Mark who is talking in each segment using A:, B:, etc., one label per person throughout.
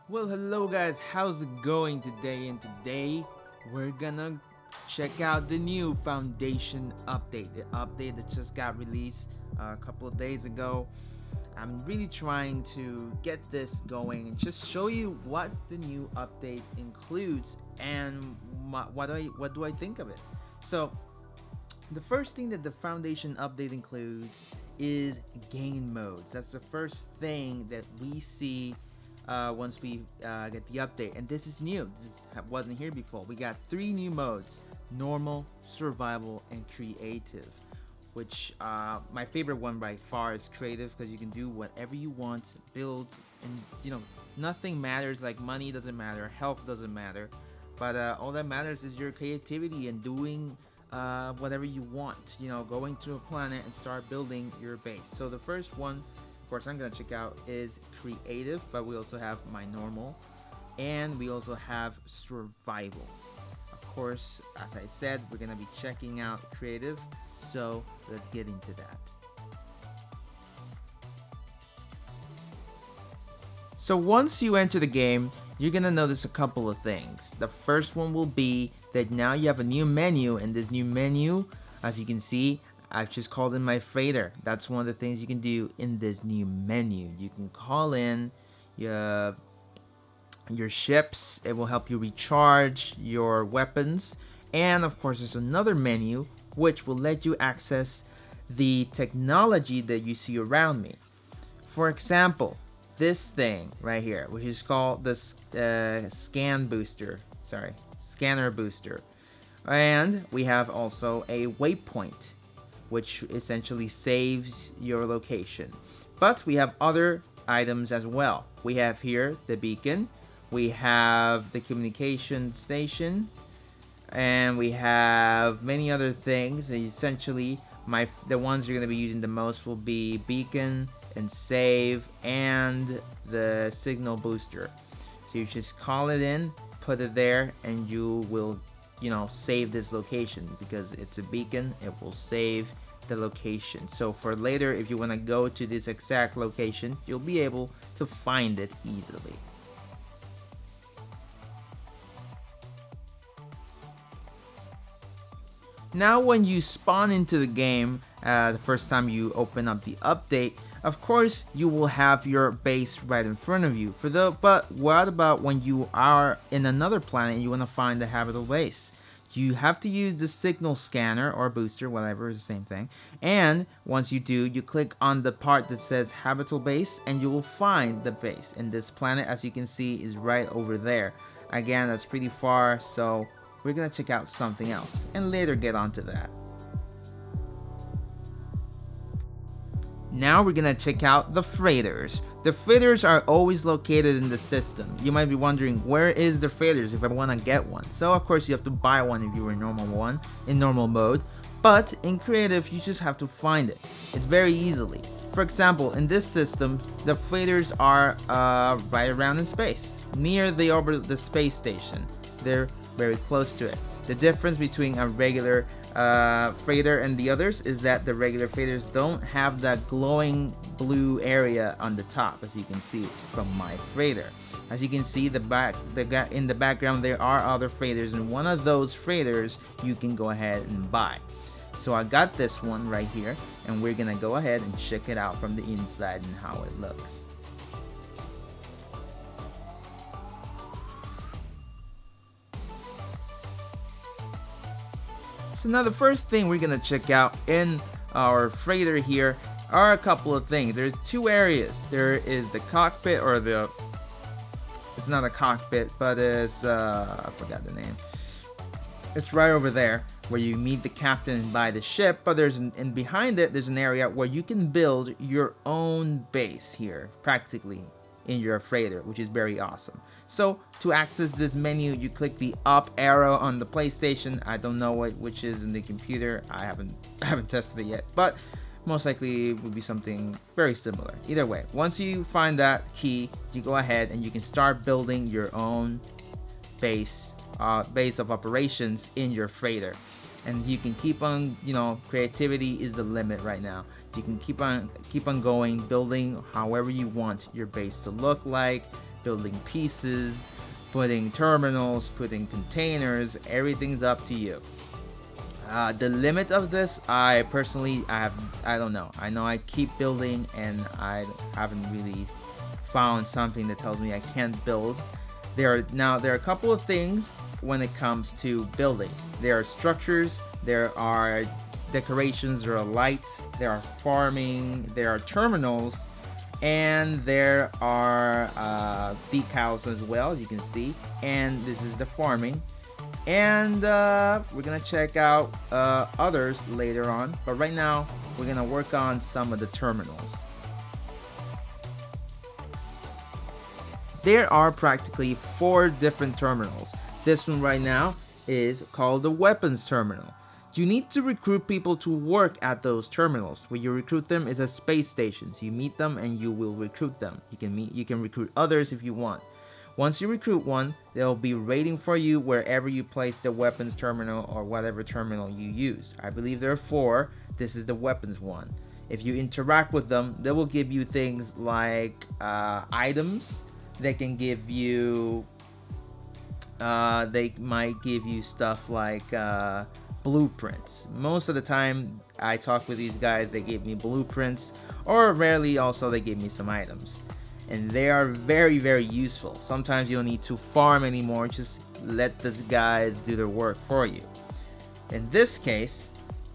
A: Well, hello guys, how's it going today? And today we're gonna check out the new Foundation update, the update that just got released a couple of days ago. I'm really trying to get this going and just show you what the new update includes and what do I think of it. So, the first thing that the Foundation update includes is game modes. That's the first thing that we see once we get the update. And this is new. Wasn't here before. We got three new modes: normal, survival, and creative. Which my favorite one by far is creative because you can do whatever you want, build, and nothing matters. Like money doesn't matter, health doesn't matter, but all that matters is your creativity and doing whatever you want. Going to a planet and start building your base. So the first one, of course, I'm gonna check out is creative, but we also have my normal, and we also have survival. Of course, as I said, we're gonna be checking out creative. So let's get into that. So once you enter the game, you're gonna notice a couple of things. The first one will be that now you have a new menu, and this new menu, as you can see, I've just called in my freighter. That's one of the things you can do in this new menu. You can call in your ships. It will help you recharge your weapons, and of course there's another menu which will let you access the technology that you see around me. For example, this thing right here, which is called the scanner booster. And we have also a waypoint, which essentially saves your location. But we have other items as well. We have here the beacon, we have the communication station, and we have many other things. Essentially, the ones you're going to be using the most will be beacon and save and the signal booster. So you just call it in, put it there, and you will save this location. Because it's a beacon, it will save the location. So for later, if you want to go to this exact location, you'll be able to find it easily. Now when you spawn into the game, the first time you open up the update, of course you will have your base right in front of you. But what about when you are in another planet and you want to find the habitable base? You have to use the signal scanner or booster, whatever, is the same thing. And once you do, you click on the part that says habitable base and you will find the base. And this planet, as you can see, is right over there. Again, that's pretty far, so we're gonna check out something else and later get onto that. Now we're gonna check out the freighters. The freighters are always located in the system. You might be wondering, where is the freighters if I want to get one? So of course you have to buy one if you were in normal mode, but in creative you just have to find it. It's very easily. For example, in this system, the freighters are right around in space, near the space station. They're very close to it. The difference between a regular freighter and the others is that the regular freighters don't have that glowing blue area on the top, as you can see from my freighter. As you can see, in the background there are other freighters, and one of those freighters you can go ahead and buy. So I got this one right here, and we're gonna go ahead and check it out from the inside and how it looks. So now the first thing we're gonna check out in our freighter here are a couple of things. There's two areas. There is the cockpit, or it's not a cockpit, but it's I forgot the name. It's right over there where you meet the captain and buy the ship, but and behind it there's an area where you can build your own base here, practically in your freighter, which is very awesome. So to access this menu, you click the up arrow on the PlayStation. I don't know which is in the computer. I haven't tested it yet, but most likely it would be something very similar. Either way, once you find that key, you go ahead and you can start building your own base of operations in your freighter. And you can keep on, creativity is the limit right now. You can keep on going, building however you want your base to look like, building pieces, putting terminals, putting containers. Everything's up to you. The limit of this, I personally, I don't know. I know I keep building, and I haven't really found something that tells me I can't build. There are a couple of things when it comes to building. There are structures, there are decorations, there are lights, there are farming, there are terminals, and there are decals as well, as you can see. And this is the farming. And we're gonna check out others later on, but right now we're gonna work on some of the terminals. There are practically 4 different terminals. This one right now is called the weapons terminal. You need to recruit people to work at those terminals. Where you recruit them is at space stations. You meet them and you will recruit them. You can recruit others if you want. Once you recruit one, they'll be waiting for you wherever you place the weapons terminal or whatever terminal you use. I believe there are 4. This is the weapons one. If you interact with them, they will give you things like items. They can give you they might give you stuff like blueprints. Most of the time I talk with these guys, they give me blueprints, or rarely also they give me some items. And they are very, very useful. Sometimes you don't need to farm anymore, just let these guys do their work for you. In this case,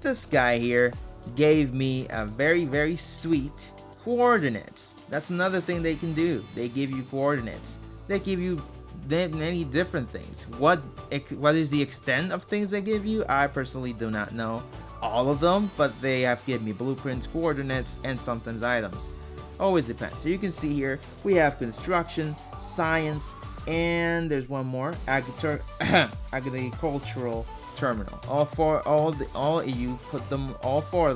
A: this guy here gave me a very, very sweet coordinates. That's another thing they can do. They give you coordinates. They give you many different things. What is the extent of things they give you? I personally do not know all of them, but they have given me blueprints, coordinates, and sometimes items. Always depends. So you can see here we have construction, science, and there's one more, agricultural terminal. All 4 of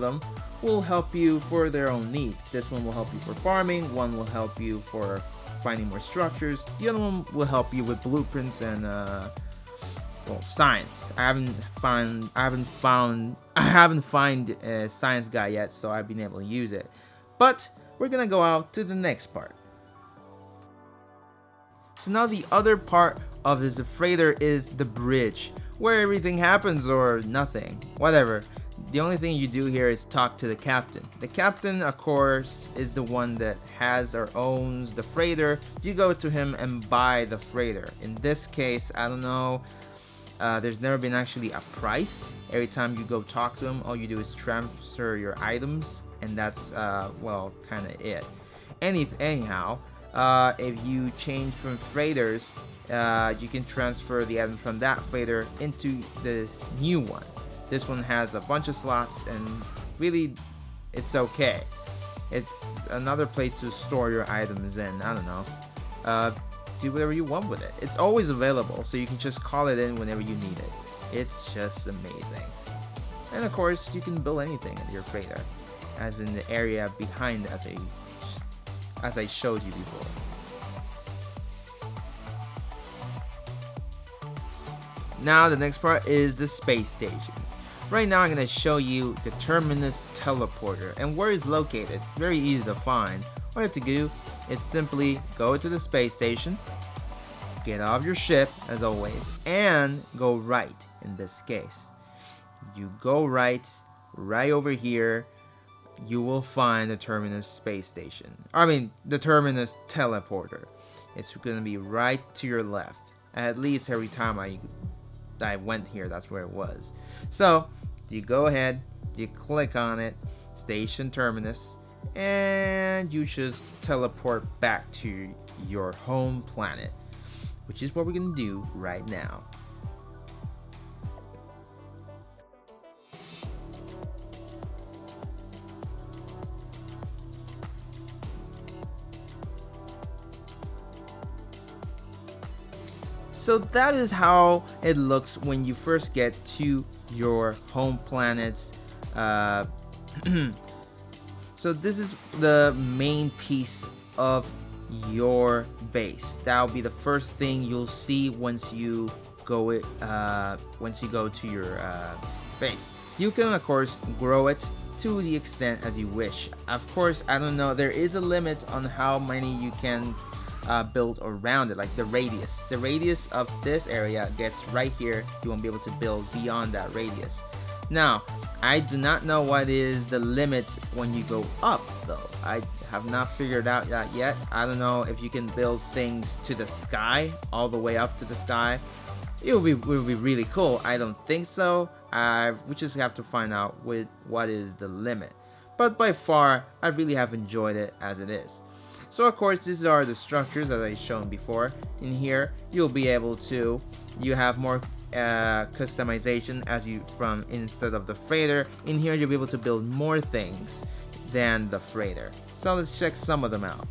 A: them will help you for their own needs. This one will help you for farming, one will help you for finding more structures, the other one will help you with blueprints and science. I haven't found a science guy yet, so I've been able to use it. But we're gonna go out to the next part. So now the other part of this freighter is the bridge, where everything happens, or nothing, whatever. The only thing you do here is talk to the captain. The captain, of course, is the one that has or owns the freighter. You go to him and buy the freighter. In this case, I don't know, there's never been actually a price. Every time you go talk to him, all you do is transfer your items, and that's kind of it. Anyhow, if you change from freighters, you can transfer the items from that freighter into the new one. This one has a bunch of slots, and really it's okay. It's another place to store your items in. I don't know, do whatever you want with it. It's always available, so you can just call it in whenever you need it. It's just amazing. And of course, you can build anything in your freighter, as in the area behind, as I showed you before. Now the next part is the space stations. Right now I'm going to show you the Terminus teleporter and where it's located. Very easy to find. All you have to do is simply go to the space station, get off your ship as always, and go right. In this case, you go right over here. You will find the Terminus space station. The Terminus teleporter. It's going to be right to your left. At least every time I went here, that's where it was. So you go ahead, you click on it, Station Terminus, and you just teleport back to your home planet, which is what we're gonna do right now. So that is how it looks when you first get to your home planets. So this is the main piece of your base. That'll be the first thing you'll see once you go to your base. You can of course grow it to the extent as you wish. Of course, I don't know, there is a limit on how many you can build around it, like the radius. The radius of this area gets right here. You won't be able to build beyond that radius. Now, I do not know what is the limit when you go up, though. I have not figured out that yet. I don't know if you can build things to the sky, all the way up to the sky. It would be really cool. I don't think so. We just have to find out with what is the limit. But by far, I really have enjoyed it as it is. So of course, these are the structures that I've shown before. In here, you'll be able to, you have more customization as you from instead of the freighter. In here, you'll be able to build more things than the freighter. So let's check some of them out.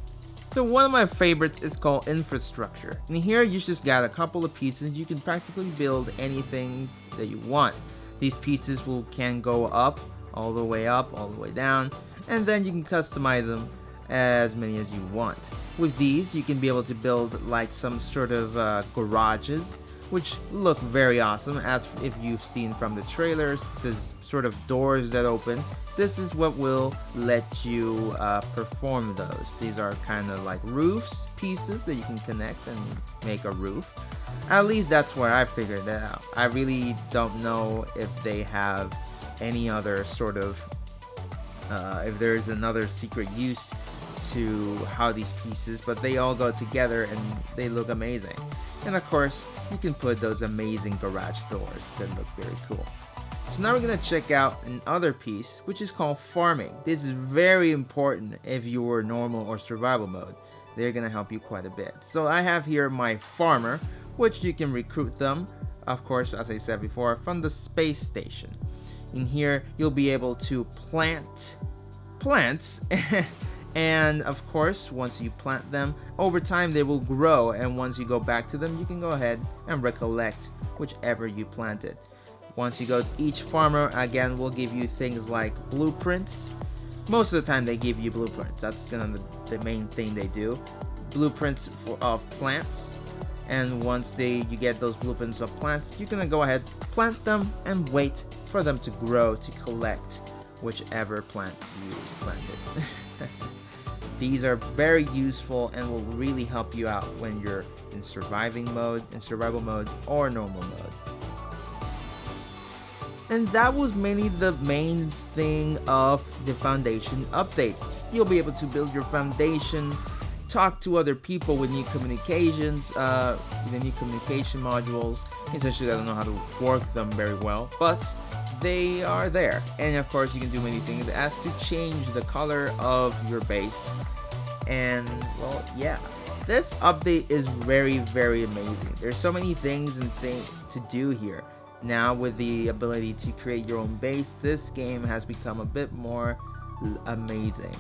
A: So one of my favorites is called infrastructure. In here, you just got a couple of pieces. You can practically build anything that you want. These pieces can go up, all the way up, all the way down, and then you can customize them as many as you want. With these, you can be able to build like some sort of garages, which look very awesome, as if you've seen from the trailers. There's sort of doors that open. This is what will let you perform those. These are kind of like roofs, pieces that you can connect and make a roof. At least that's where I figured it out. I really don't know if they have any other sort of if there's another secret use to how these pieces, but they all go together and they look amazing. And of course, you can put those amazing garage doors that look very cool. So now we're going to check out another piece, which is called farming. This is very important if you were normal or survival mode. They're going to help you quite a bit. So I have here my farmer, which you can recruit them, of course, as I said before, from the space station. In here, you'll be able to plant plants. And of course, once you plant them, over time they will grow, and once you go back to them, you can go ahead and recollect whichever you planted. Once you go to each farmer, again, will give you things like blueprints. Most of the time they give you blueprints. That's gonna the main thing they do. Blueprints of plants. And once you get those blueprints of plants, you're gonna go ahead, plant them, and wait for them to grow to collect whichever plant you planted. These are very useful and will really help you out when you're in survival mode, or normal mode. And that was mainly the main thing of the foundation updates. You'll be able to build your foundation, talk to other people with new communications, the new communication modules. Essentially, I don't know how to work them very well, but they are there. And of course, you can do many things as to change the color of your base. And well, yeah, this update is very, very amazing. There's so many things to do here. Now with the ability to create your own base, this game has become a bit more amazing.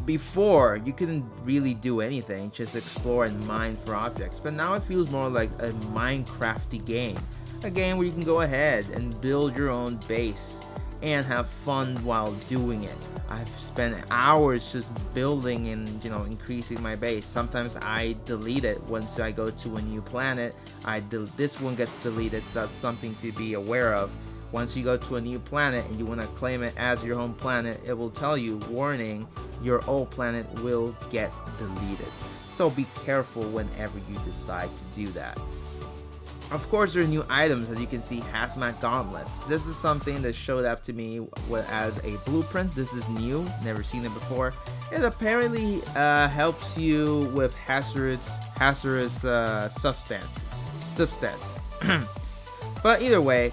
A: Before, you couldn't really do anything, just explore and mine for objects, but now it feels more like a Minecrafty game. A game where you can go ahead and build your own base and have fun while doing it. I've spent hours just building and increasing my base. Sometimes I delete it once I go to a new planet. This one gets deleted, so that's something to be aware of. Once you go to a new planet and you want to claim it as your home planet, it will tell you, warning, your old planet will get deleted. So be careful whenever you decide to do that. Of course, there are new items. As you can see, hazmat gauntlets. This is something that showed up to me as a blueprint. This is new, never seen it before. It apparently helps you with hazardous substance. But either way,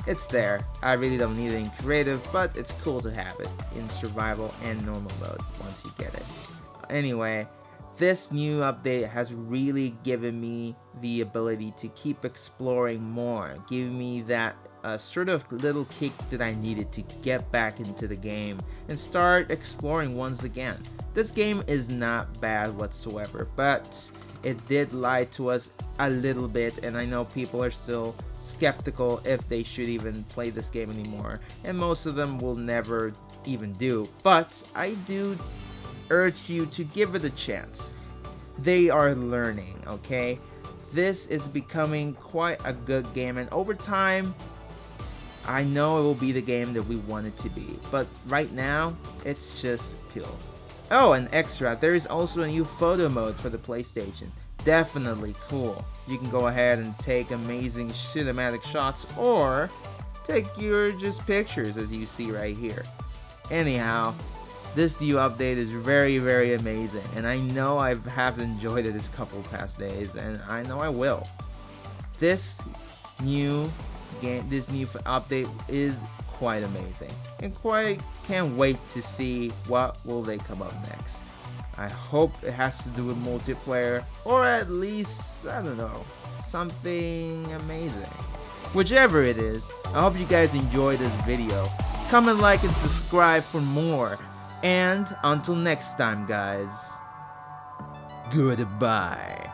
A: it's there. I really don't need it in creative, but it's cool to have it in survival and normal mode once you get it. Anyway, this new update has really given me the ability to keep exploring more, giving me that sort of little kick that I needed to get back into the game and start exploring once again. This game is not bad whatsoever, but it did lie to us a little bit, and I know people are still skeptical if they should even play this game anymore, and most of them will never even do, but I do urge you to give it a chance. They are learning, okay? This is becoming quite a good game, and over time, I know it will be the game that we want it to be, but right now, it's just pill. Oh, and extra, there is also a new photo mode for the PlayStation. Definitely cool. You can go ahead and take amazing cinematic shots or take your just pictures as you see right here. Anyhow, this new update is very amazing, and I know I have enjoyed it this couple past days, and I know I will. This new update is quite amazing, and quite can't wait to see what will they come up next. I hope it has to do with multiplayer, or at least, I don't know, something amazing. Whichever it is, I hope you guys enjoyed this video. Comment, like, and subscribe for more. And until next time, guys, goodbye.